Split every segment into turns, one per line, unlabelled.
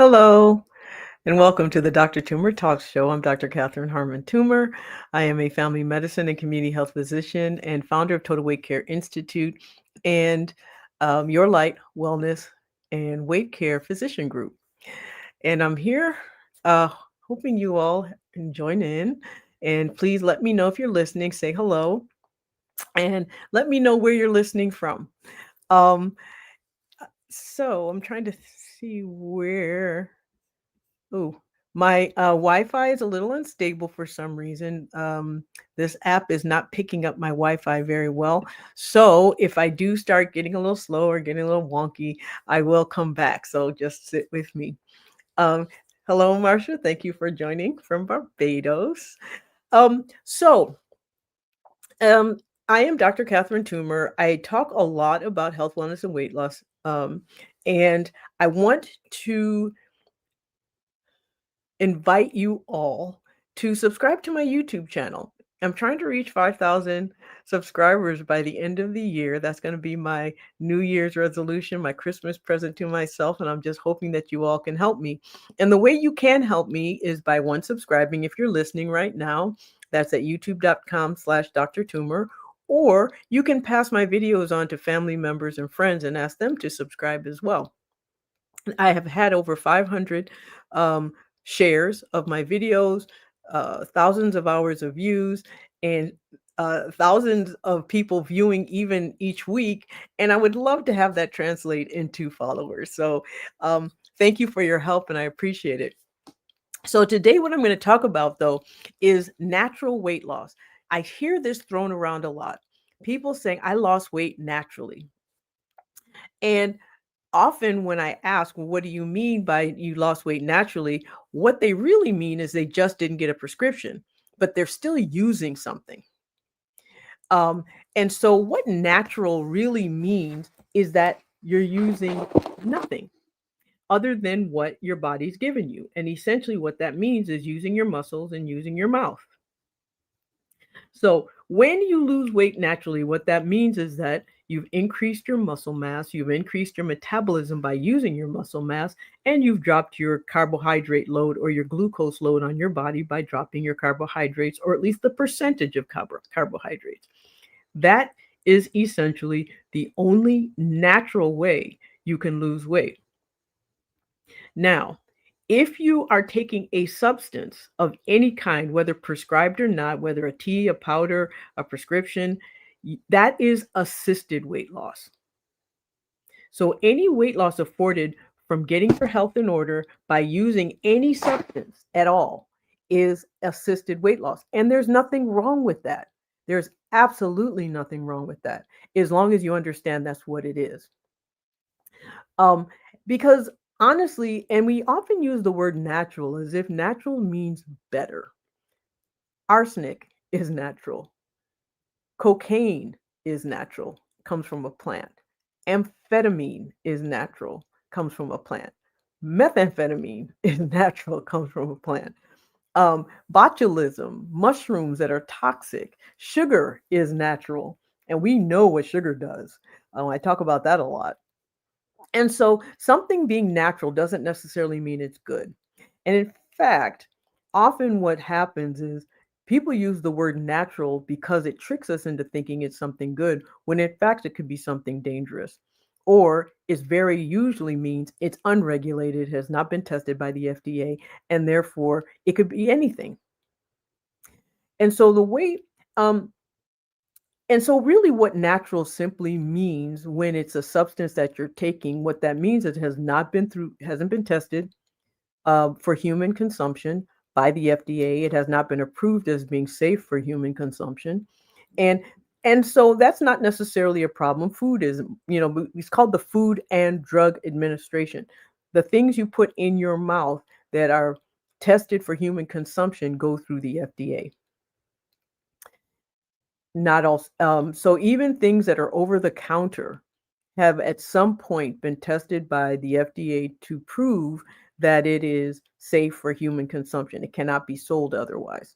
Hello, and welcome to the Dr. Toomer Talk Show. I'm Dr. Catherine Harmon Toomer. I am a family medicine and community health physician and founder of Total Weight Care Institute and Your Light Wellness and Weight Care Physician Group. And I'm here uh, hoping you all can join in. And please let me know if you're listening. Say hello and let me know where you're listening from. Um, so I'm trying to see where. Oh, my Wi-Fi is a little unstable for some reason. This app is not picking up my Wi-Fi very well. So if I do start getting a little slower, getting a little wonky, I will come back. So just sit with me. Um, Hello, Marcia. Thank you for joining from Barbados. Um, so um, I am Dr. Catherine Toomer. I talk a lot about health, wellness, and weight loss. And I want to invite you all to subscribe to my YouTube channel. I'm trying to reach 5,000 subscribers by the end of the year. That's going to be my New Year's resolution, my Christmas present to myself. And I'm just hoping that you all can help me. And the way you can help me is by subscribing. If you're listening right now, that's at youtube.com/Dr. Toomer. Or you can pass my videos on to family members and friends and ask them to subscribe as well. I have had over 500 shares of my videos, thousands of hours of views, and thousands of people viewing even each week. And I would love to have that translate into followers. So thank you for your help, and I appreciate it. So today, what I'm going to talk about, though, is natural weight loss. I hear this thrown around a lot. People saying, I lost weight naturally. And often when I ask, well, what do you mean by you lost weight naturally? What they really mean is they just didn't get a prescription, but they're still using something. And so what natural really means is that you're using nothing other than what your body's given you. And essentially what that means is using your muscles and using your mouth. So when you lose weight naturally, what that means is that you've increased your muscle mass, you've increased your metabolism by using your muscle mass, and you've dropped your carbohydrate load or your glucose load on your body by dropping your carbohydrates, or at least the percentage of carbohydrates. That is essentially the only natural way you can lose weight. Now, if you are taking a substance of any kind, whether prescribed or not, whether a tea, a powder, a prescription, that is assisted weight loss. So any weight loss afforded from getting your health in order by using any substance at all is assisted weight loss. And there's nothing wrong with that. There's absolutely nothing wrong with that, as long as you understand that's what it is. Because honestly, and we often use the word natural as if natural means better. Arsenic is natural. Cocaine is natural, comes from a plant. Amphetamine is natural, comes from a plant. Methamphetamine is natural, comes from a plant. Botulism, mushrooms that are toxic. Sugar is natural, and we know what sugar does. I talk about that a lot. And so something being natural doesn't necessarily mean it's good. And in fact, often what happens is people use the word natural because it tricks us into thinking it's something good, when in fact it could be something dangerous. Or it very usually means it's unregulated, has not been tested by the FDA, and therefore it could be anything. And so really what natural simply means when it's a substance that you're taking, what that means is it hasn't been tested for human consumption by the FDA. It has not been approved as being safe for human consumption. And so that's not necessarily a problem. Food is, it's called the Food and Drug Administration. The things you put in your mouth that are tested for human consumption go through the FDA. Not all. So even things that are over the counter have at some point been tested by the FDA to prove that it is safe for human consumption. It cannot be sold otherwise.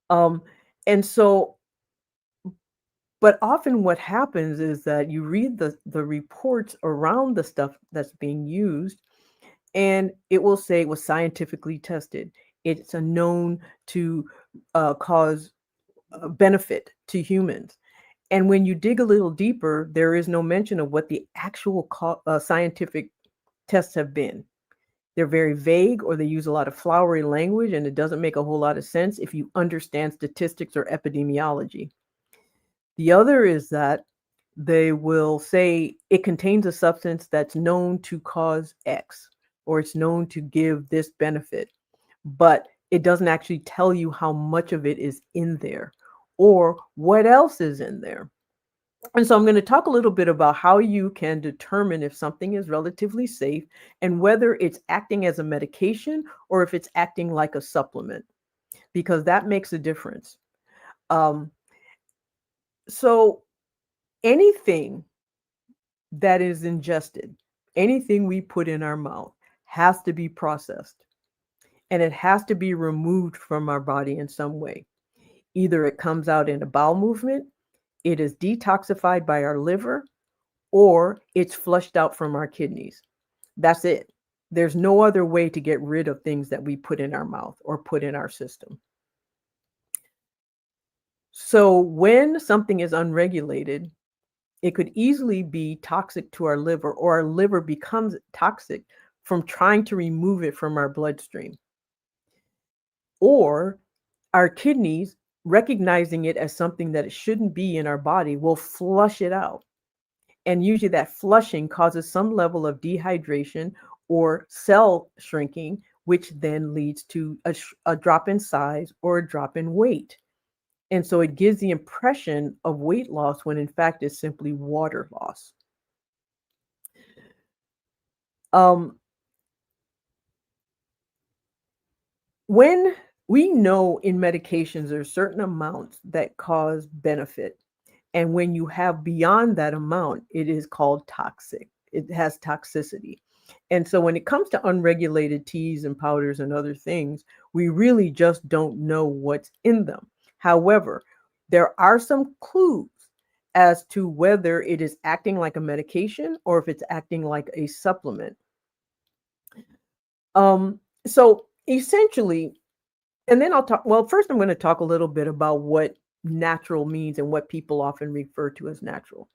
And so, but often what happens is that you read the reports around the stuff that's being used, and it will say it was scientifically tested. It's a known to cause benefit to humans. And when you dig a little deeper, there is no mention of what the actual scientific tests have been. They're very vague, or they use a lot of flowery language, and it doesn't make a whole lot of sense if you understand statistics or epidemiology. The other is that they will say it contains a substance that's known to cause X, or it's known to give this benefit, but it doesn't actually tell you how much of it is in there or what else is in there. And so I'm going to talk a little bit about how you can determine if something is relatively safe and whether it's acting as a medication or if it's acting like a supplement, because that makes a difference. Um, so anything that is ingested, anything we put in our mouth has to be processed, and it has to be removed from our body in some way. Either it comes out in a bowel movement, it is detoxified by our liver, or it's flushed out from our kidneys. That's it. There's no other way to get rid of things that we put in our mouth or put in our system. So when something is unregulated, it could easily be toxic to our liver, or our liver becomes toxic from trying to remove it from our bloodstream. Or our kidneys, recognizing it as something that it shouldn't be in our body, will flush it out. And usually that flushing causes some level of dehydration or cell shrinking, which then leads to a drop in size or a drop in weight. And so it gives the impression of weight loss when in fact it's simply water loss. Um, when we know in medications there's certain amounts that cause benefit, and when you have beyond that amount, it is called toxic. It has toxicity. And so when it comes to unregulated teas and powders and other things, we really just don't know what's in them. However, there are some clues as to whether it is acting like a medication or if it's acting like a supplement. So essentially, and then I'll talk, well, first I'm going to talk a little bit about what natural means and what people often refer to as natural.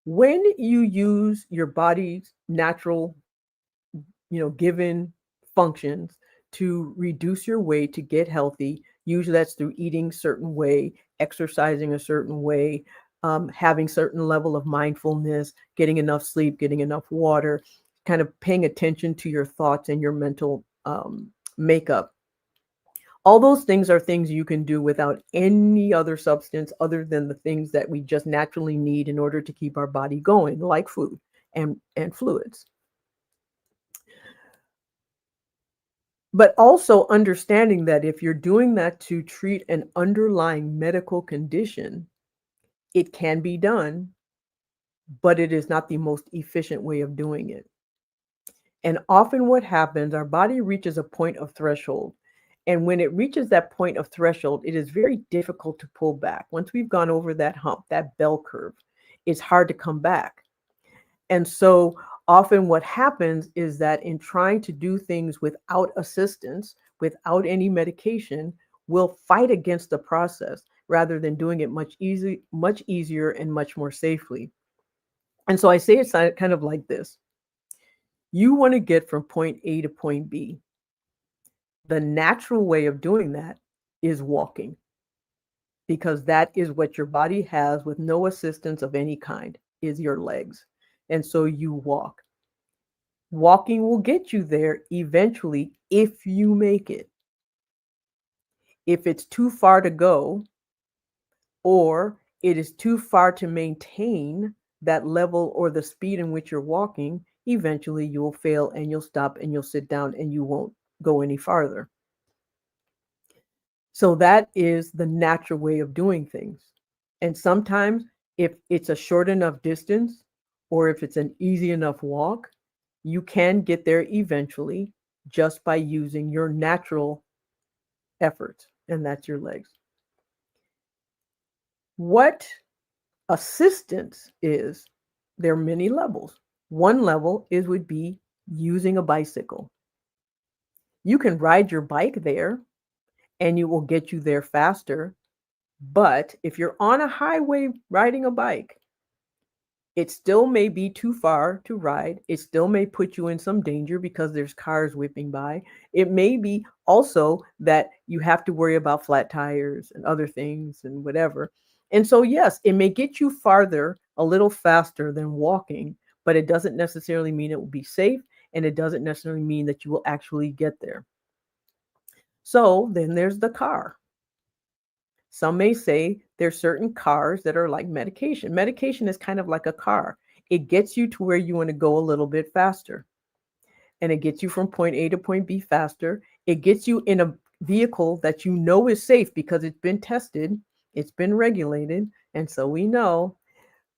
When you use your body's natural, given functions to reduce your weight, to get healthy, usually that's through eating certain way, exercising a certain way, having certain level of mindfulness, getting enough sleep, getting enough water, kind of paying attention to your thoughts and your mental makeup. All those things are things you can do without any other substance other than the things that we just naturally need in order to keep our body going, like food and fluids. But also understanding that if you're doing that to treat an underlying medical condition, it can be done, but it is not the most efficient way of doing it. And often what happens, our body reaches a point of threshold. And when it reaches that point of threshold, it is very difficult to pull back. Once we've gone over that hump, that bell curve, it's hard to come back. And so often what happens is that in trying to do things without assistance, without any medication, we'll fight against the process rather than doing it much easier and much more safely. And so I say it's kind of like this. You want to get from point A to point B. The natural way of doing that is walking, because that is what your body has with no assistance of any kind, is your legs. And so you walk. Walking will get you there eventually if you make it. If it's too far to go, or it is too far to maintain that level or the speed in which you're walking, eventually you'll fail and you'll stop and you'll sit down and you won't go any farther. So that is the natural way of doing things. And sometimes if it's a short enough distance or if it's an easy enough walk, you can get there eventually just by using your natural efforts, and that's your legs. What assistance is, there are many levels. One level would be using a bicycle. You can ride your bike there and it will get you there faster. But if you're on a highway riding a bike, it still may be too far to ride. It still may put you in some danger because there's cars whipping by. It may be also that you have to worry about flat tires and other things and whatever. And so, yes, it may get you farther a little faster than walking, but it doesn't necessarily mean it will be safe. And it doesn't necessarily mean that you will actually get there. So then there's the car. Some may say there's certain cars that are like medication. Medication is kind of like a car. It gets you to where you want to go a little bit faster. And it gets you from point A to point B faster. It gets you in a vehicle that you know is safe because it's been tested, it's been regulated, and so we know.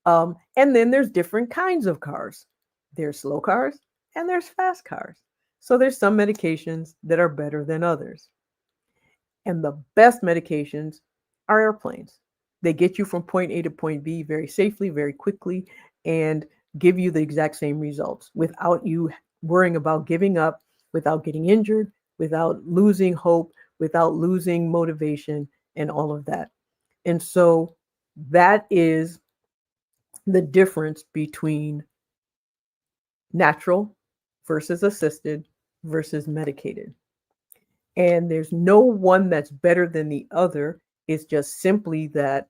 And then there's different kinds of cars. There's slow cars and there's fast cars. So there's some medications that are better than others. And the best medications are airplanes. They get you from point A to point B very safely, very quickly, and give you the exact same results without you worrying about giving up, without getting injured, without losing hope, without losing motivation, and all of that. And so that is the difference between natural versus assisted versus medicated. And there's no one that's better than the other. It's just simply that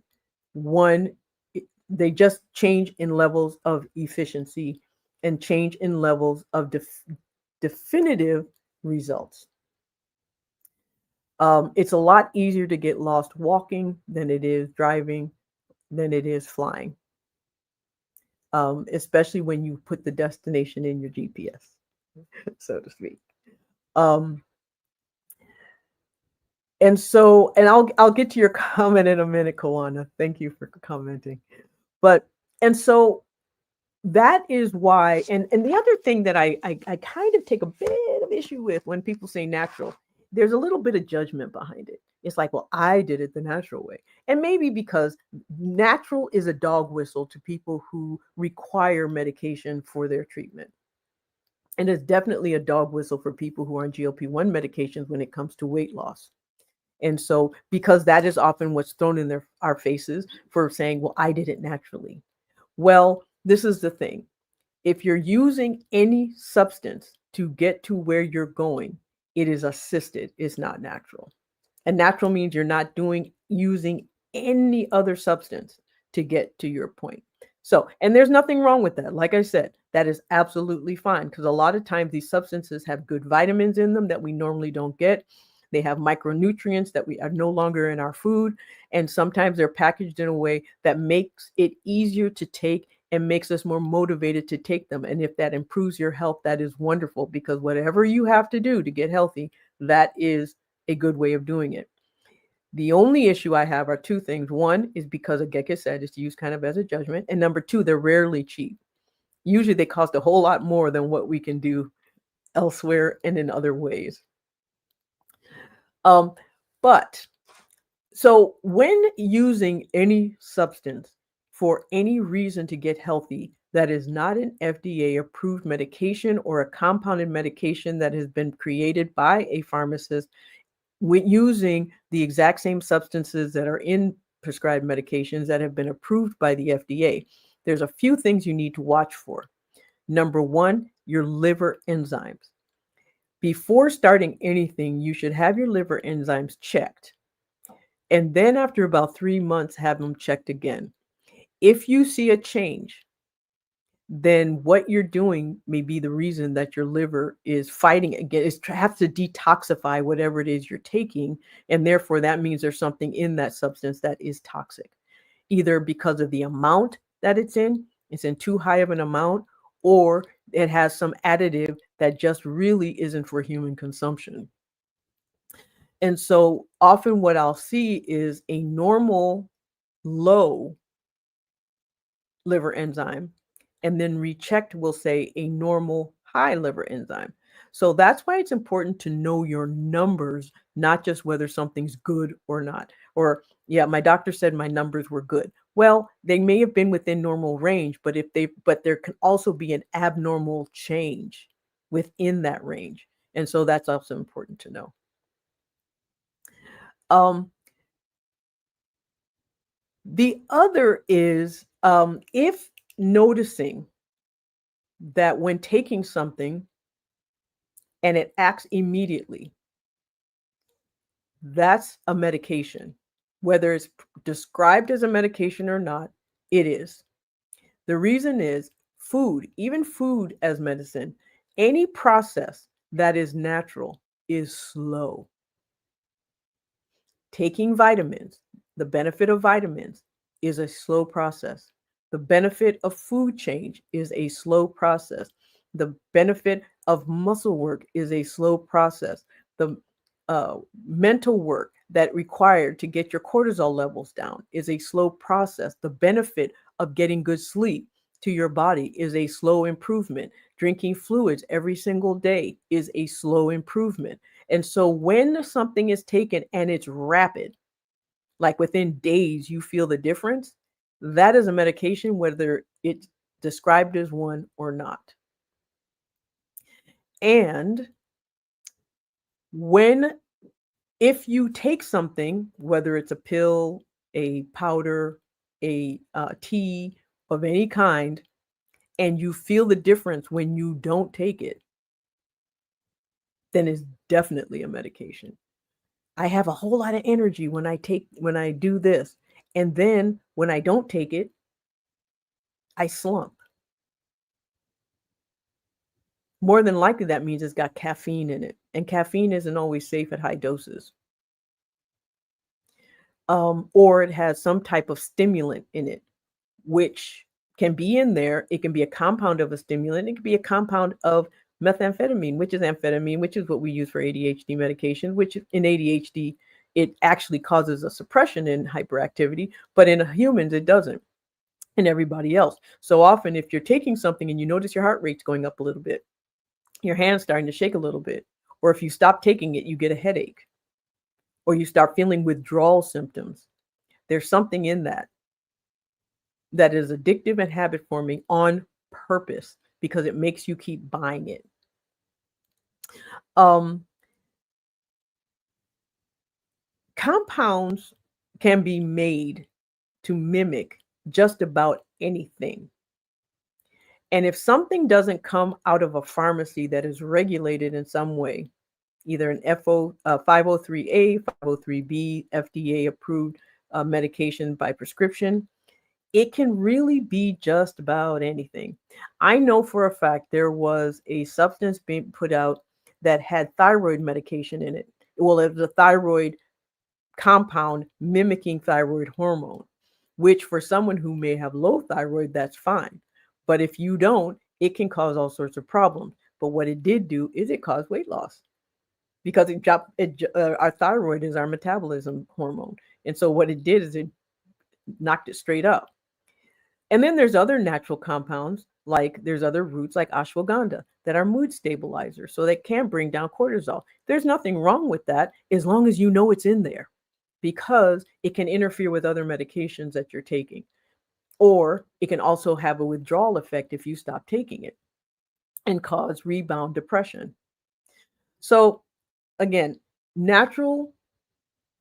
one, they just change in levels of efficiency and change in levels of definitive results. It's a lot easier to get lost walking than it is driving, than it is flying, especially when you put the destination in your GPS, so to speak. And so, and I'll get to your comment in a minute, Kawana. Thank you for commenting. But and so that is why, and the other thing that I kind of take a bit of issue with when people say natural, there's a little bit of judgment behind it. It's like, well, I did it the natural way. And maybe because natural is a dog whistle to people who require medication for their treatment. And it's definitely a dog whistle for people who are on GLP-1 medications when it comes to weight loss. And so, because that is often what's thrown in our faces for saying, well, I did it naturally. Well, this is the thing. If you're using any substance to get to where you're going, it is assisted. It's not natural. And natural means you're not using any other substance to get to your point. So, and there's nothing wrong with that. Like I said, that is absolutely fine because a lot of times these substances have good vitamins in them that we normally don't get. They have micronutrients that we are no longer in our food. And sometimes they're packaged in a way that makes it easier to take and makes us more motivated to take them. And if that improves your health, that is wonderful because whatever you have to do to get healthy, that is a good way of doing it. The only issue I have are two things. One is because, like I said, it's used kind of as a judgment. And number two, they're rarely cheap. Usually they cost a whole lot more than what we can do elsewhere and in other ways. But so when using any substance for any reason to get healthy that is not an FDA approved medication or a compounded medication that has been created by a pharmacist with using the exact same substances that are in prescribed medications that have been approved by the FDA, there's a few things you need to watch for. Number one, your liver enzymes. Before starting anything, you should have your liver enzymes checked. And then after about 3 months, have them checked again. If you see a change, then what you're doing may be the reason that your liver is fighting against, has to detoxify whatever it is you're taking. And therefore, that means there's something in that substance that is toxic, either because of the amount that it's in too high of an amount, or it has some additive that just really isn't for human consumption. And so often what I'll see is a normal low liver enzyme, and then rechecked will say a normal high liver enzyme. So that's why it's important to know your numbers, not just whether something's good or not. Or, yeah, my doctor said my numbers were good. Well, they may have been within normal range, but there can also be an abnormal change within that range. And so that's also important to know. The other is if noticing that when taking something and it acts immediately, that's a medication. Whether it's described as a medication or not, it is. The reason is food, even food as medicine, any process that is natural is slow. Taking vitamins, the benefit of vitamins is a slow process. The benefit of food change is a slow process. The benefit of muscle work is a slow process. The mental work that required to get your cortisol levels down is a slow process. The benefit of getting good sleep to your body is a slow improvement. Drinking fluids every single day is a slow improvement. And so when something is taken and it's rapid, like within days you feel the difference, that is a medication, whether it's described as one or not. And if you take something, whether it's a pill, a powder, a tea of any kind, and you feel the difference when you don't take it, then it's definitely a medication. I have a whole lot of energy when I do this. And then when I don't take it, I slump. More than likely, that means it's got caffeine in it. And caffeine isn't always safe at high doses. Or it has some type of stimulant in it, which can be in there. It can be a compound of a stimulant. It can be a compound of methamphetamine, which is amphetamine, which is what we use for ADHD medication, which in ADHD, it actually causes a suppression in hyperactivity, but in humans, it doesn't, and everybody else. So often, if you're taking something and you notice your heart rate's going up a little bit, your hand's starting to shake a little bit, or if you stop taking it, you get a headache, or you start feeling withdrawal symptoms. There's something in that is addictive and habit forming on purpose because it makes you keep buying it. Compounds can be made to mimic just about anything. And if something doesn't come out of a pharmacy that is regulated in some way, either an 503A, 503B, FDA approved medication by prescription, it can really be just about anything. I know for a fact there was a substance being put out that had thyroid medication in it. Well, it was a thyroid compound mimicking thyroid hormone, which for someone who may have low thyroid, that's fine. But if you don't, it can cause all sorts of problems. But what it did do is it caused weight loss because our thyroid is our metabolism hormone. And so what it did is it knocked it straight up. And then there's other natural compounds, like there's other roots like ashwagandha that are mood stabilizers, so they can bring down cortisol. There's nothing wrong with that as long as you know it's in there, because it can interfere with other medications that you're taking. Or it can also have a withdrawal effect if you stop taking it and cause rebound depression. So again, natural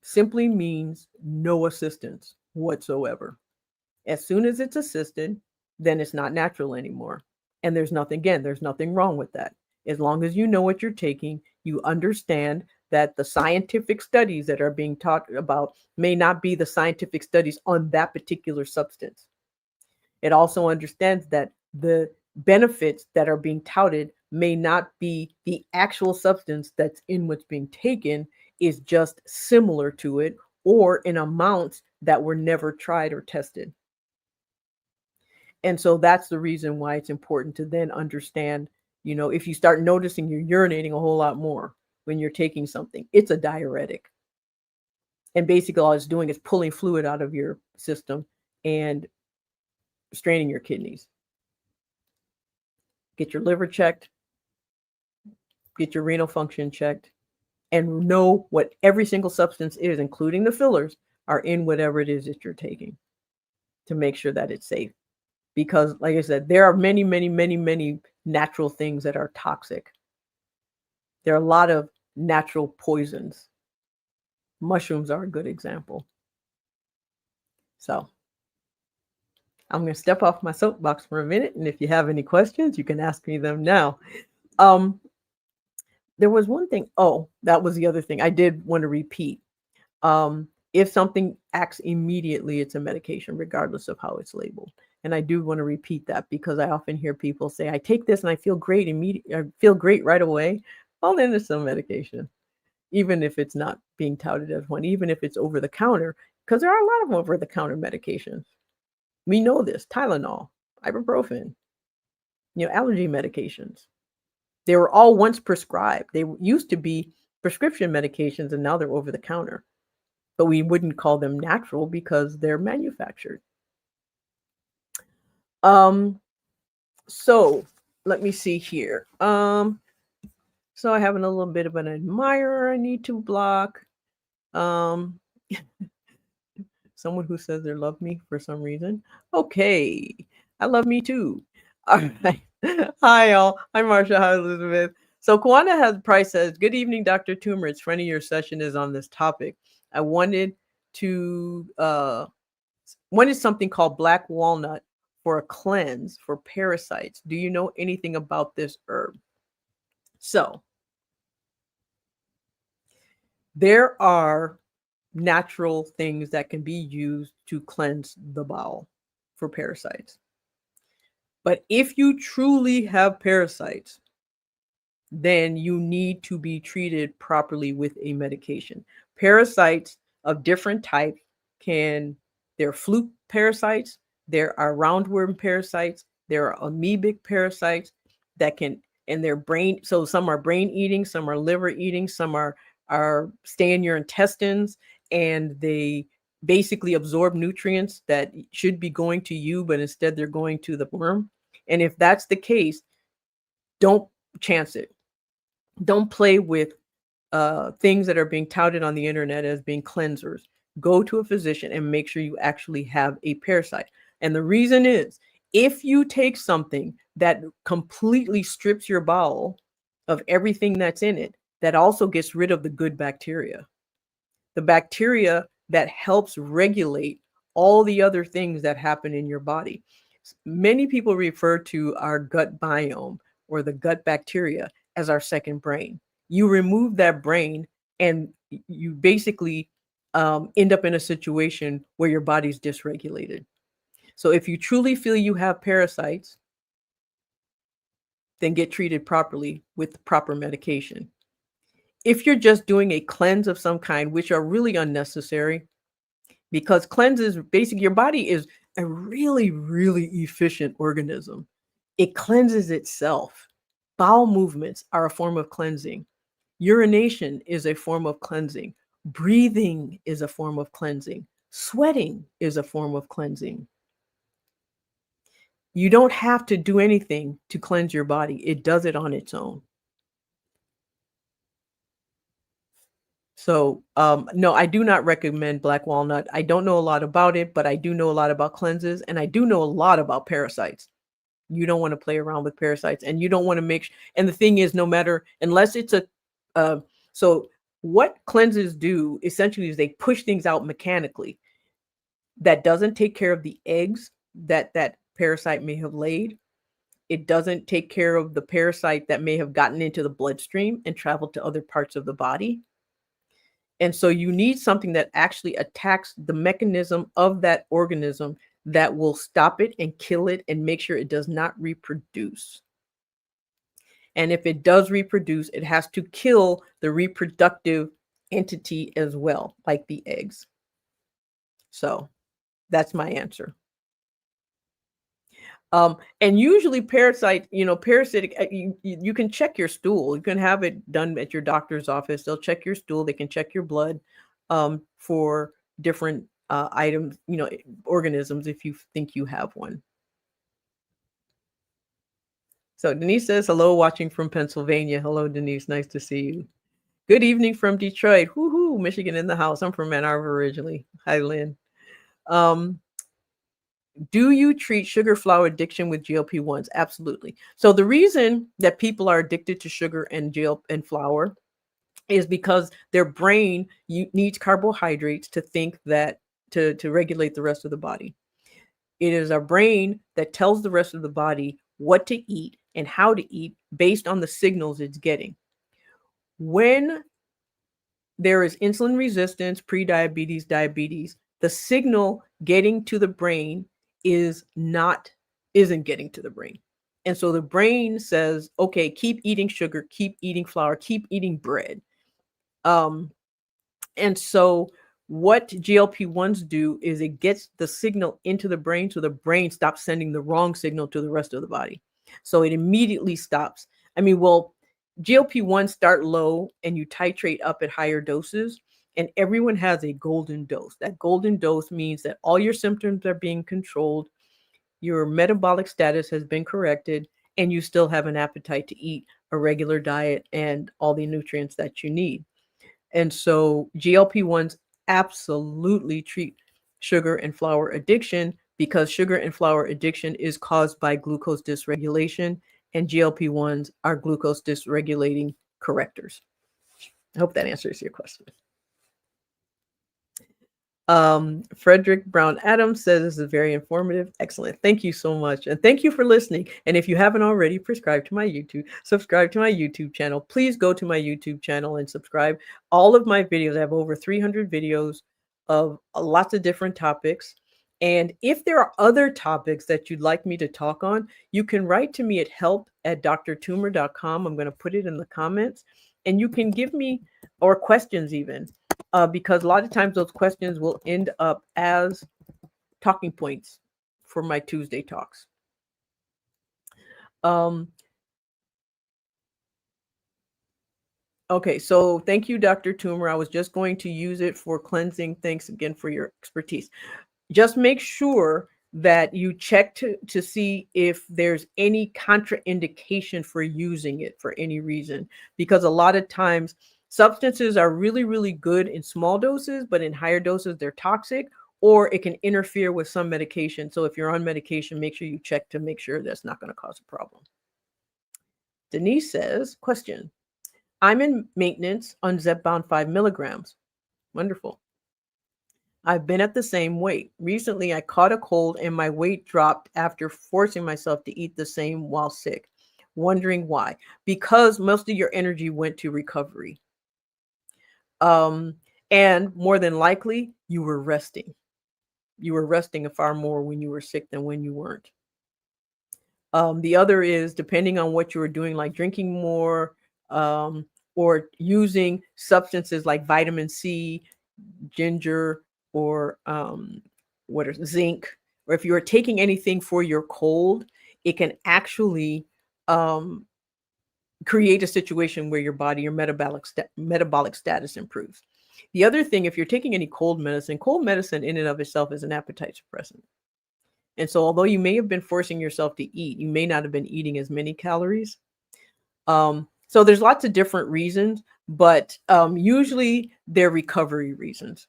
simply means no assistance whatsoever. As soon as it's assisted, then it's not natural anymore. And there's nothing wrong with that. As long as you know what you're taking, you understand that the scientific studies that are being taught about may not be the scientific studies on that particular substance. It also understands that the benefits that are being touted may not be the actual substance that's in what's being taken, is just similar to it or in amounts that were never tried or tested. And so that's the reason why it's important to then understand, if you start noticing you're urinating a whole lot more when you're taking something, it's a diuretic. And basically all it's doing is pulling fluid out of your system and straining your kidneys. Get your liver checked, get your renal function checked, and know what every single substance is, including the fillers, are in whatever it is that you're taking to make sure that it's safe. Because like I said, there are many, many, many, many natural things that are toxic. There are a lot of natural poisons. Mushrooms are a good example. So I'm going to step off my soapbox for a minute, and if you have any questions, you can ask me them now. Um, there was one thing. Oh, that was the other thing I did want to repeat. If something acts immediately, it's a medication, regardless of how it's labeled. And I do want to repeat that because I often hear people say, "I take this and I feel great immediately. I feel great right away." Well, then it's some medication, even if it's not being touted as one, even if it's over the counter, because there are a lot of over the counter medications. We know this: Tylenol, ibuprofen, allergy medications. They were all once prescribed. They used to be prescription medications, and now they're over the counter. But we wouldn't call them natural because they're manufactured. So let me see here. So I have a little bit of an admirer I need to block. Someone who says they love me for some reason. Okay, I love me too. All right. Hi, all. I'm Marsha. Hi, Elizabeth. So Kwana has Price says, "Good evening, Dr. Toomer. It's funny your session is on this topic. I wanted something called black walnut for a cleanse for parasites. Do you know anything about this herb?" So there are natural things that can be used to cleanse the bowel for parasites. But if you truly have parasites, then you need to be treated properly with a medication. Parasites of different types they're fluke parasites, there are roundworm parasites, there are amoebic parasites and they're brain, so some are brain eating, some are liver eating, some are stay in your intestines, and they basically absorb nutrients that should be going to you, but instead they're going to the worm. And if that's the case, don't chance it. Don't play with things that are being touted on the internet as being cleansers. Go to a physician and make sure you actually have a parasite. And the reason is, if you take something that completely strips your bowel of everything that's in it, that also gets rid of the good bacteria. The bacteria that helps regulate all the other things that happen in your body. Many people refer to our gut biome or the gut bacteria as our second brain. You remove that brain and you basically end up in a situation where your body's dysregulated. So if you truly feel you have parasites, then get treated properly with proper medication. If you're just doing a cleanse of some kind, which are really unnecessary, because cleanses, basically, your body is a really, really efficient organism. It cleanses itself. Bowel movements are a form of cleansing. Urination is a form of cleansing. Breathing is a form of cleansing. Sweating is a form of cleansing. You don't have to do anything to cleanse your body. It does it on its own. So, no, I do not recommend black walnut. I don't know a lot about it, but I do know a lot about cleanses, and I do know a lot about parasites. You don't want to play around with parasites, and you don't want to and the thing is, unless it's so what cleanses do essentially is they push things out mechanically. That doesn't take care of the eggs that parasite may have laid. It doesn't take care of the parasite that may have gotten into the bloodstream and traveled to other parts of the body. And so you need something that actually attacks the mechanism of that organism that will stop it and kill it and make sure it does not reproduce. And if it does reproduce, it has to kill the reproductive entity as well, like the eggs. So that's my answer. And usually parasitic, you can check your stool. You can have it done at your doctor's office. They'll check your stool. They can check your blood for different items, organisms, if you think you have one. So Denise says, hello, watching from Pennsylvania. Hello, Denise. Nice to see you. Good evening from Detroit. Woohoo, Michigan in the house. I'm from Ann Arbor originally. Hi, Lynn. Do you treat sugar flour addiction with GLP-1s? Absolutely. So the reason that people are addicted to sugar and flour is because their brain needs carbohydrates to think that to regulate the rest of the body. It is our brain that tells the rest of the body what to eat and how to eat based on the signals it's getting. When there is insulin resistance, prediabetes, diabetes, the signal getting to the brain isn't getting to the brain. And so the brain says, okay, keep eating sugar, keep eating flour, keep eating bread. And so what GLP-1s do is it gets the signal into the brain so the brain stops sending the wrong signal to the rest of the body. So it immediately stops. I mean, well, GLP-1s start low and you titrate up at higher doses, and everyone has a golden dose. That golden dose means that all your symptoms are being controlled, your metabolic status has been corrected, and you still have an appetite to eat a regular diet and all the nutrients that you need. And so GLP-1s absolutely treat sugar and flour addiction because sugar and flour addiction is caused by glucose dysregulation, and GLP-1s are glucose dysregulating correctors. I hope that answers your question. Frederick Brown Adams says this is very informative. Excellent. Thank you so much. And thank you for listening. And if you haven't already, subscribe to my YouTube channel. Please go to my YouTube channel and subscribe. All of my videos, I have over 300 videos of lots of different topics. And if there are other topics that you'd like me to talk on, you can write to me at help@drtumor.com. I'm going to put it in the comments. And you can give me, or questions even, because a lot of times those questions will end up as talking points for my Tuesday talks. Okay, so thank you, Dr. Tumor. I was just going to use it for cleansing. Thanks again for your expertise. Just make sure that you check to see if there's any contraindication for using it for any reason, because a lot of times substances are really, really good in small doses, but in higher doses, they're toxic, or it can interfere with some medication. So if you're on medication, make sure you check to make sure that's not going to cause a problem. Denise says, question, I'm in maintenance on Zepbound 5 milligrams. Wonderful. I've been at the same weight. Recently, I caught a cold and my weight dropped after forcing myself to eat the same while sick. Wondering why? Because most of your energy went to recovery. And more than likely, you were resting. You were resting far more when you were sick than when you weren't. The other is depending on what you were doing, like drinking more or using substances like vitamin C, ginger, or zinc, or if you're taking anything for your cold, it can actually create a situation where your body, your metabolic status improves. The other thing, if you're taking any cold medicine in and of itself is an appetite suppressant. And so although you may have been forcing yourself to eat, you may not have been eating as many calories. So there's lots of different reasons, but usually they're recovery reasons.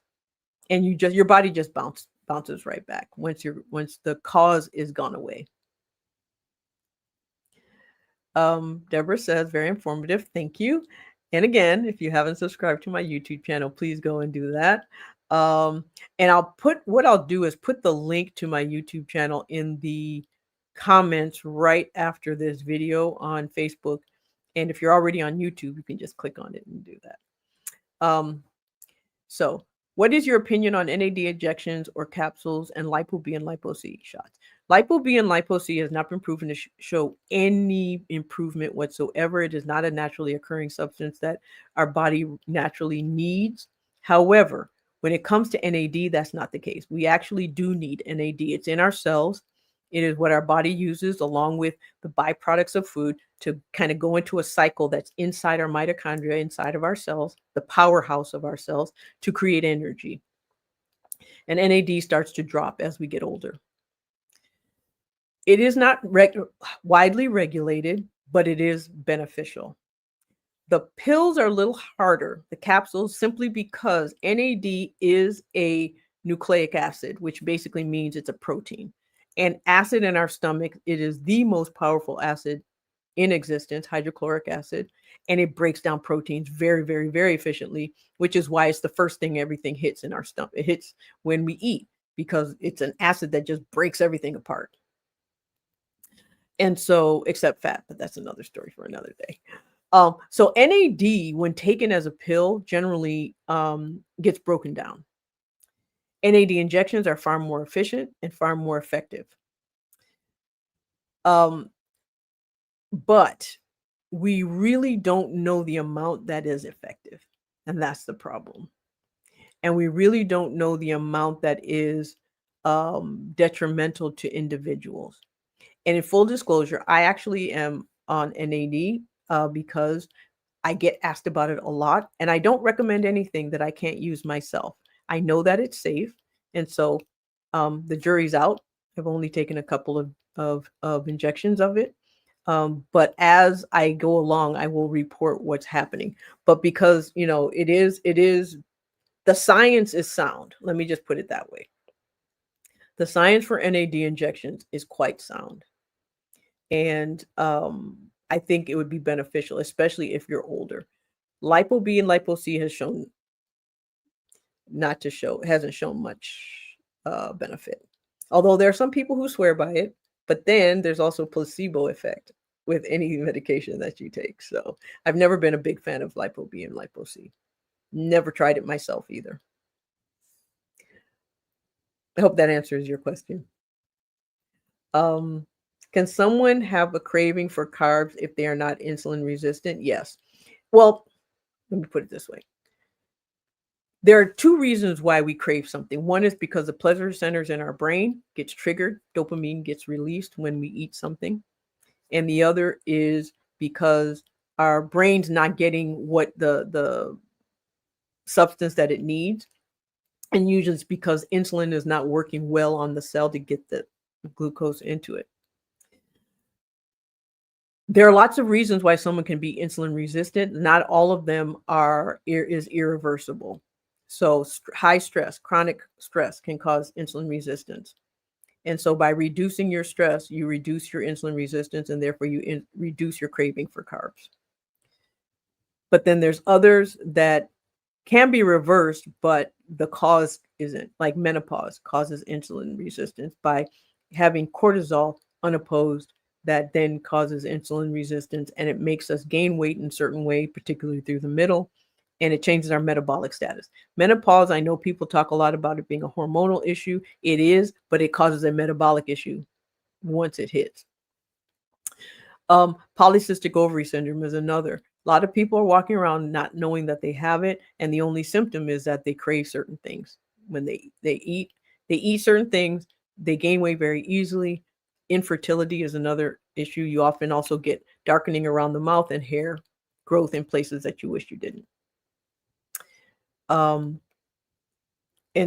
And your body just bounces right back once the cause is gone away. Deborah says, very informative. Thank you. And again, if you haven't subscribed to my YouTube channel, please go and do that. And what I'll do is put the link to my YouTube channel in the comments right after this video on Facebook. And if you're already on YouTube, you can just click on it and do that. So what is your opinion on NAD injections or capsules and Lipo-B and Lipo-C shots? Lipo-B and Lipo-C has not been proven to show any improvement whatsoever. It is not a naturally occurring substance that our body naturally needs. However, when it comes to NAD, that's not the case. We actually do need NAD. It's in our cells. It is what our body uses along with the byproducts of food to kind of go into a cycle that's inside our mitochondria, inside of our cells, the powerhouse of our cells, to create energy. And NAD starts to drop as we get older. It is not widely regulated, but it is beneficial. The pills are a little harder, the capsules, simply because NAD is a nucleic acid, which basically means it's a protein. And acid in our stomach, it is the most powerful acid in existence, hydrochloric acid, and it breaks down proteins very, very, very efficiently, which is why it's the first thing everything hits in our stomach. It hits when we eat because it's an acid that just breaks everything apart. And so, except fat, but that's another story for another day. So NAD, when taken as a pill, generally gets broken down. NAD injections are far more efficient and far more effective. Um, but we really don't know the amount that is effective, and that's the problem. And we really don't know the amount that is detrimental to individuals. And in full disclosure, I actually am on NAD because I get asked about it a lot, and I don't recommend anything that I can't use myself. I know that it's safe, and so the jury's out. I've only taken a couple of injections of it, but as I go along, I will report what's happening. But because it is the science is sound. Let me just put it that way. The science for NAD injections is quite sound, and I think it would be beneficial, especially if you're older. Lipo B and Lipo C has shown not to show hasn't shown much benefit. Although there are some people who swear by it, but then there's also placebo effect with any medication that you take. So I've never been a big fan of Lipo B and Lipo C. Never tried it myself either. I hope that answers your question. Um, can someone have a craving for carbs if they are not insulin resistant? Yes. Well, let me put it this way. There are two reasons why we crave something. One is because the pleasure centers in our brain gets triggered, dopamine gets released when we eat something. And the other is because our brain's not getting what the substance that it needs. And usually it's because insulin is not working well on the cell to get the glucose into it. There are lots of reasons why someone can be insulin resistant. Not all of them is irreversible. So high stress, chronic stress can cause insulin resistance. And so by reducing your stress, you reduce your insulin resistance and therefore you reduce your craving for carbs. But then there's others that can be reversed, but the cause isn't. Like menopause causes insulin resistance by having cortisol unopposed that then causes insulin resistance, and it makes us gain weight in a certain way, particularly through the middle, and it changes our metabolic status. Menopause, I know people talk a lot about it being a hormonal issue. It is, but it causes a metabolic issue once it hits. Polycystic ovary syndrome is another. A lot of people are walking around not knowing that they have it, and the only symptom is that they crave certain things. When they eat certain things, they gain weight very easily. Infertility is another issue. You often also get darkening around the mouth and hair growth in places that you wish you didn't. And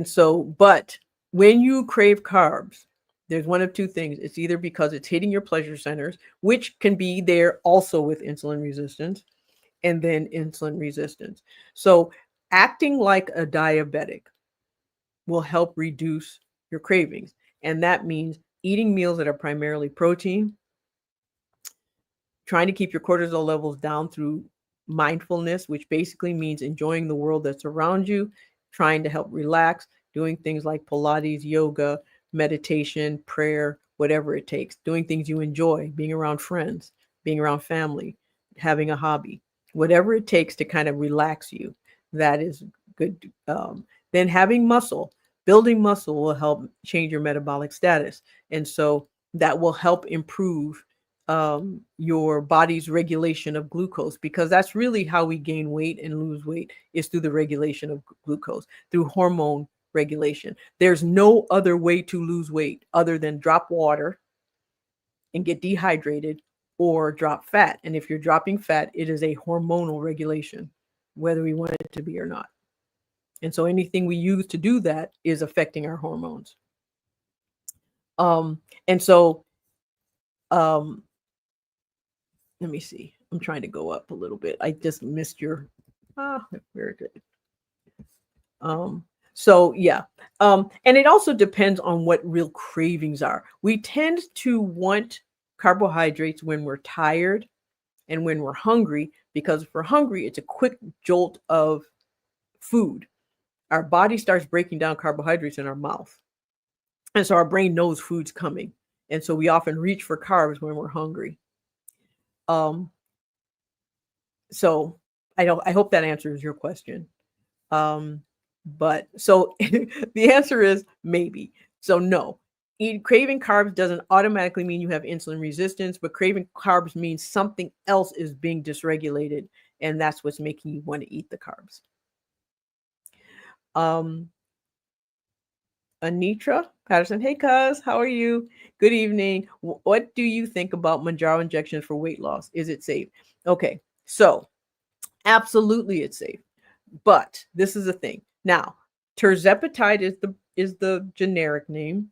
so, but when you crave carbs, there's one of two things. It's either because it's hitting your pleasure centers, which can be there also with insulin resistance, and then insulin resistance. So acting like a diabetic will help reduce your cravings. And that means eating meals that are primarily protein, trying to keep your cortisol levels down through mindfulness, which basically means enjoying the world that's around you, trying to help relax, doing things like Pilates, yoga, meditation, prayer, whatever it takes, doing things you enjoy, being around friends, being around family, having a hobby, whatever it takes to kind of relax you. That is good. Then having muscle, building muscle will help change your metabolic status. And so that will help improve your body's regulation of glucose, because that's really how we gain weight and lose weight, is through the regulation of glucose, through hormone regulation. There's no other way to lose weight other than drop water and get dehydrated or drop fat. And if you're dropping fat, it is a hormonal regulation, whether we want it to be or not. And so anything we use to do that is affecting our hormones. And so let me see. I'm trying to go up a little bit. I just missed your very good. So yeah. And it also depends on what real cravings are. We tend to want carbohydrates when we're tired and when we're hungry, because if we're hungry, it's a quick jolt of food. Our body starts breaking down carbohydrates in our mouth. And so our brain knows food's coming. And so we often reach for carbs when we're hungry. Um, so I hope that answers your question. Um, but so the answer is maybe. So no. Craving carbs doesn't automatically mean you have insulin resistance, but craving carbs means something else is being dysregulated, and that's what's making you want to eat the carbs. Um, Anitra Patterson, hey cuz, how are you? Good evening. What do you think about Manjaro injections for weight loss? Is it safe? Okay, so absolutely it's safe. But this is the thing. Now, terzepatide is the generic name.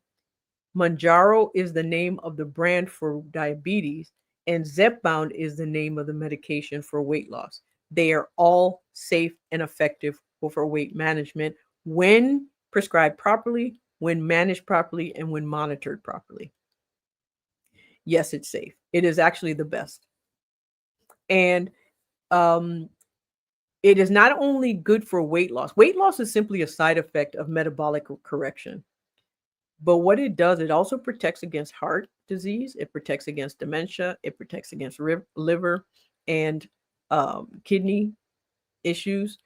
Manjaro is the name of the brand for diabetes, and Zepbound is the name of the medication for weight loss. They are all safe and effective for weight management when prescribed properly, when managed properly, and when monitored properly. Yes, it's safe. It is actually the best. And um, it is not only good for weight loss. Weight loss is simply a side effect of metabolic correction. But what it does, it also protects against heart disease. It protects against dementia. It protects against liver and kidney issues.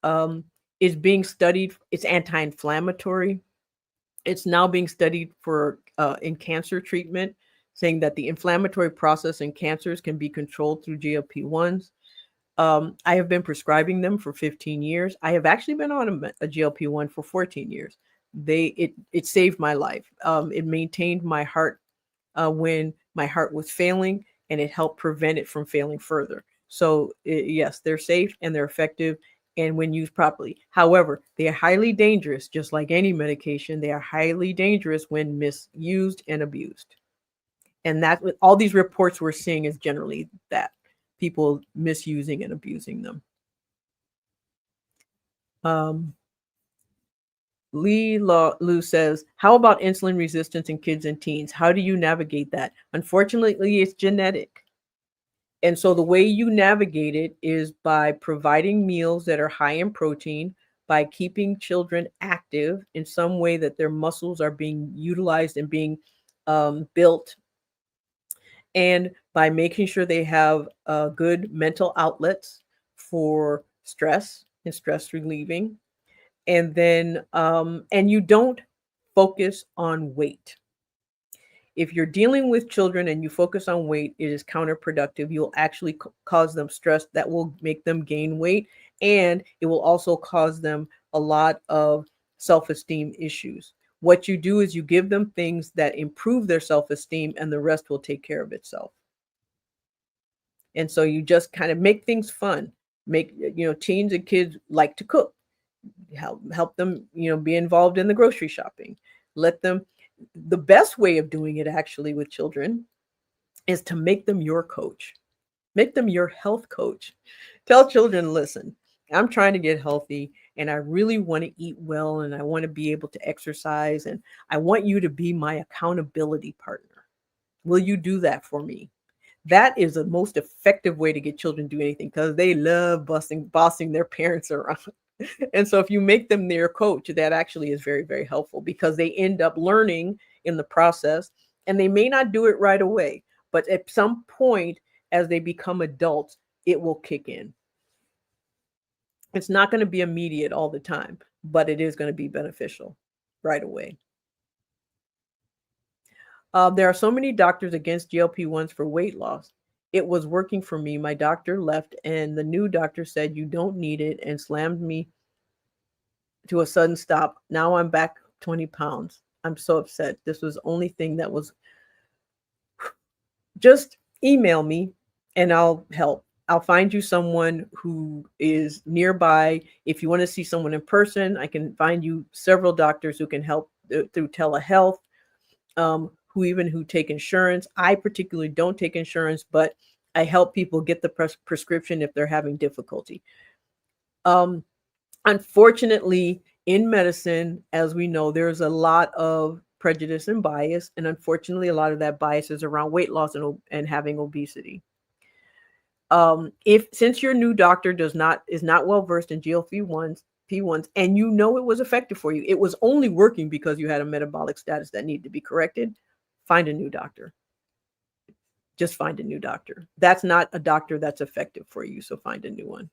Um, it's being studied. It's anti-inflammatory. It's now being studied for in cancer treatment, saying that the inflammatory process in cancers can be controlled through GLP-1s. I have been prescribing them for 15 years. I have actually been on a GLP-1 for 14 years. It saved my life. It maintained my heart when my heart was failing, and it helped prevent it from failing further. So yes, they're safe and they're effective, and when used properly. However, they are highly dangerous, just like any medication. They are highly dangerous when misused and abused. And that with all these reports we're seeing is generally that people misusing and abusing them. Um, Lu says, how about insulin resistance in kids and teens? How do you navigate that? Unfortunately, it's genetic. And so the way you navigate it is by providing meals that are high in protein, by keeping children active in some way that their muscles are being utilized and being built, and by making sure they have good mental outlets for stress and stress relieving. And then, and you don't focus on weight. If you're dealing with children and you focus on weight, it is counterproductive. You'll actually cause them stress that will make them gain weight, and it will also cause them a lot of self-esteem issues. What you do is you give them things that improve their self-esteem, and the rest will take care of itself. And so you just kind of make things fun. Make, teens and kids like to cook. Help them, be involved in the grocery shopping. Let them, the best way of doing it actually with children is to make them your coach. Make them your health coach. Tell children, listen, I'm trying to get healthy and I really want to eat well and I want to be able to exercise and I want you to be my accountability partner. Will you do that for me? That is the most effective way to get children to do anything, because they love bossing their parents around. And so if you make them their coach, that actually is very, very helpful, because they end up learning in the process, and they may not do it right away, but at some point as they become adults, it will kick in. It's not going to be immediate all the time, but it is going to be beneficial right away. There are so many doctors against GLP-1s for weight loss. It was working for me. My doctor left, and the new doctor said, you don't need it, and slammed me to a sudden stop. Now I'm back 20 pounds. I'm so upset. This was the only thing that was. Just email me and I'll help. I'll find you someone who is nearby. If you want to see someone in person, I can find you several doctors who can help through telehealth, who take insurance. I particularly don't take insurance, but I help people get the prescription if they're having difficulty. Unfortunately, In medicine, as we know, there's a lot of prejudice and bias, and unfortunately, a lot of that bias is around weight loss and having obesity. If since your new doctor is not well versed in P1s, and you know it was effective for you, it was only working because you had a metabolic status that needed to be corrected, find a new doctor. Just find a new doctor. That's not a doctor that's effective for you, so find a new one.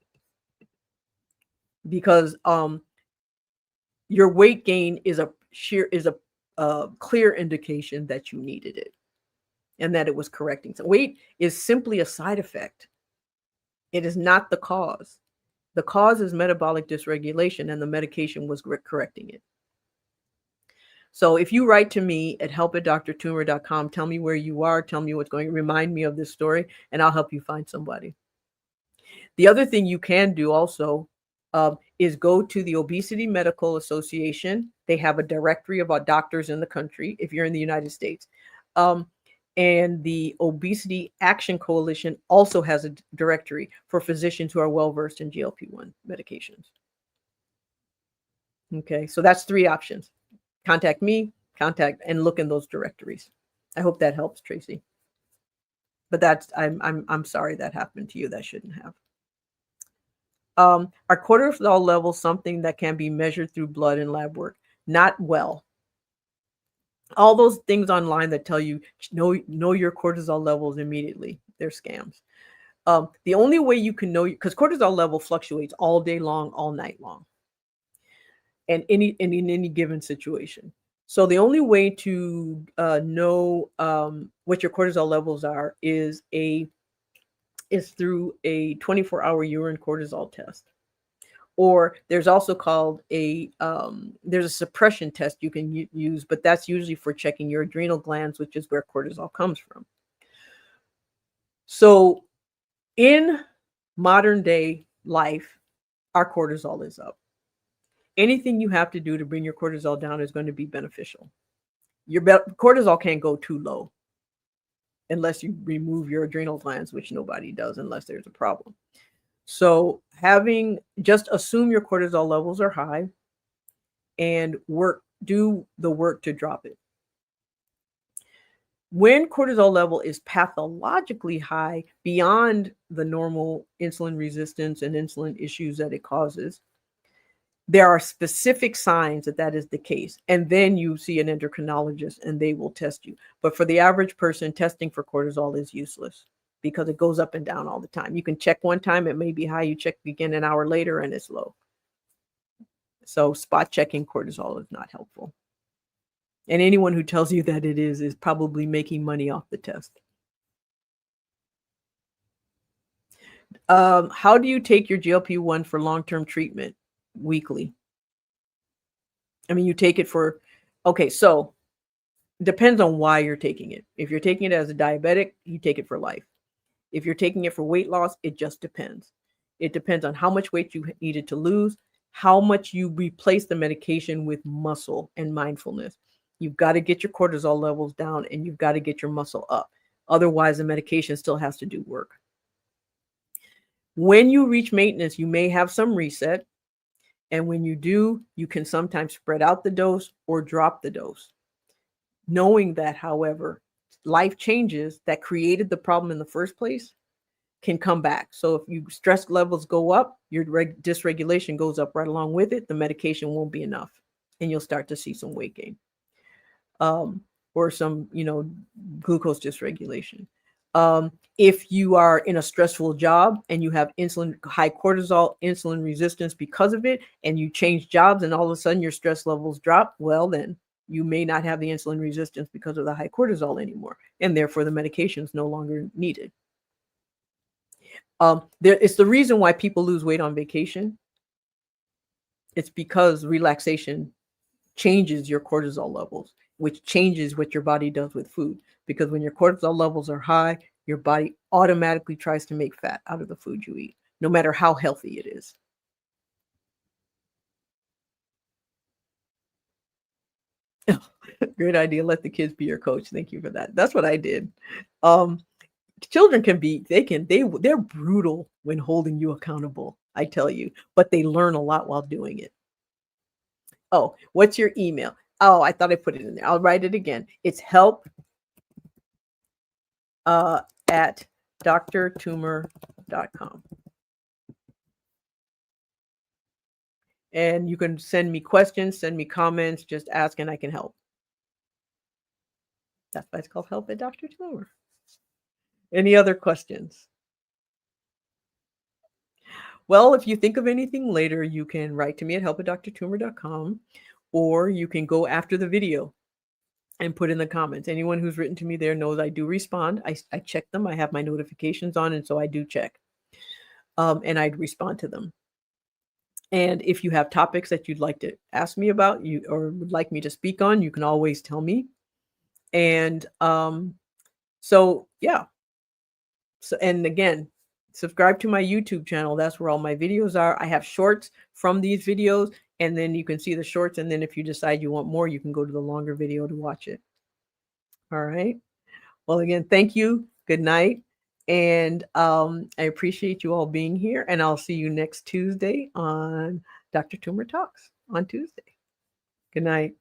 Because your weight gain is a clear indication that you needed it and that it was correcting. So weight is simply a side effect. It is not the cause. The cause is metabolic dysregulation, and the medication was correcting it. So if you write to me at help@drtoomer.com, tell me where you are, tell me what's going on, remind me of this story, and I'll help you find somebody. The other thing you can do also is go to the Obesity Medical Association. They have a directory of our doctors in the country, if you're in the United States. And the Obesity Action Coalition also has a directory for physicians who are well-versed in GLP-1 medications. Okay, so that's 3 options. Contact me, and look in those directories. I hope that helps, Tracy. But I'm sorry that happened to you. That shouldn't have. Are cortisol levels something that can be measured through blood and lab work? Not well. All those things online that tell you know your cortisol levels immediately, they're scams. The only way you can know, because cortisol level fluctuates all day long, all night long, and in any given situation. So the only way to know what your cortisol levels are is through a 24-hour urine cortisol test. Or there's also called there's a suppression test you can use, but that's usually for checking your adrenal glands, which is where cortisol comes from. So in modern day life, our cortisol is up. Anything you have to do to bring your cortisol down is going to be beneficial. Your cortisol can't go too low unless you remove your adrenal glands, which nobody does unless there's a problem. So just assume your cortisol levels are high and do the work to drop it. When cortisol level is pathologically high beyond the normal insulin resistance and insulin issues that it causes, there are specific signs that is the case. And then you see an endocrinologist and they will test you. But for the average person, testing for cortisol is useless because it goes up and down all the time. You can check one time, it may be high. You check again an hour later and it's low. So spot checking cortisol is not helpful. And anyone who tells you that it is probably making money off the test. How do you take your GLP-1 for long-term treatment? Weekly. I mean, you take it for, okay, so depends on why you're taking it. If you're taking it as a diabetic, you take it for life. If you're taking it for weight loss, it just depends. It depends on how much weight you needed to lose, how much you replace the medication with muscle and mindfulness. You've got to get your cortisol levels down and you've got to get your muscle up. Otherwise, the medication still has to do work. When you reach maintenance, you may have some reset. And when you do, you can sometimes spread out the dose or drop the dose. Knowing that, however, life changes that created the problem in the first place can come back. So if your stress levels go up, your dysregulation goes up right along with it. The medication won't be enough and you'll start to see some weight gain or some, glucose dysregulation. If you are in a stressful job and you have high cortisol, insulin resistance because of it, and you change jobs and all of a sudden your stress levels drop, well, then you may not have the insulin resistance because of the high cortisol anymore. And therefore the medication is no longer needed. It's the reason why people lose weight on vacation. It's because relaxation changes your cortisol levels, which changes what your body does with food. Because when your cortisol levels are high, your body automatically tries to make fat out of the food you eat, no matter how healthy it is. Great idea. Let the kids be your coach. Thank you for that. That's what I did. Children they're brutal when holding you accountable, I tell you, but they learn a lot while doing it. Oh, what's your email? Oh, I thought I put it in there. I'll write it again. It's help at drtumor.com. And you can send me questions, send me comments, just ask and I can help. That's why it's called Help at Dr. Tumor. Any other questions? Well, if you think of anything later, you can write to me at help@drtumor.com, or you can go after the video and put in the comments. Anyone who's written to me there knows I do respond. I check them. I have my notifications on, and so I do check. And I'd respond to them. And if you have topics that you'd like to ask me about, you or would like me to speak on, you can always tell me. And so yeah. So, and again, subscribe to my YouTube channel. That's where all my videos are. I have shorts from these videos, and then you can see the shorts. And then if you decide you want more, you can go to the longer video to watch it. All right. Well, again, thank you. Good night. And I appreciate you all being here. And I'll see you next Tuesday on Dr. Tumor Talks on Tuesday. Good night.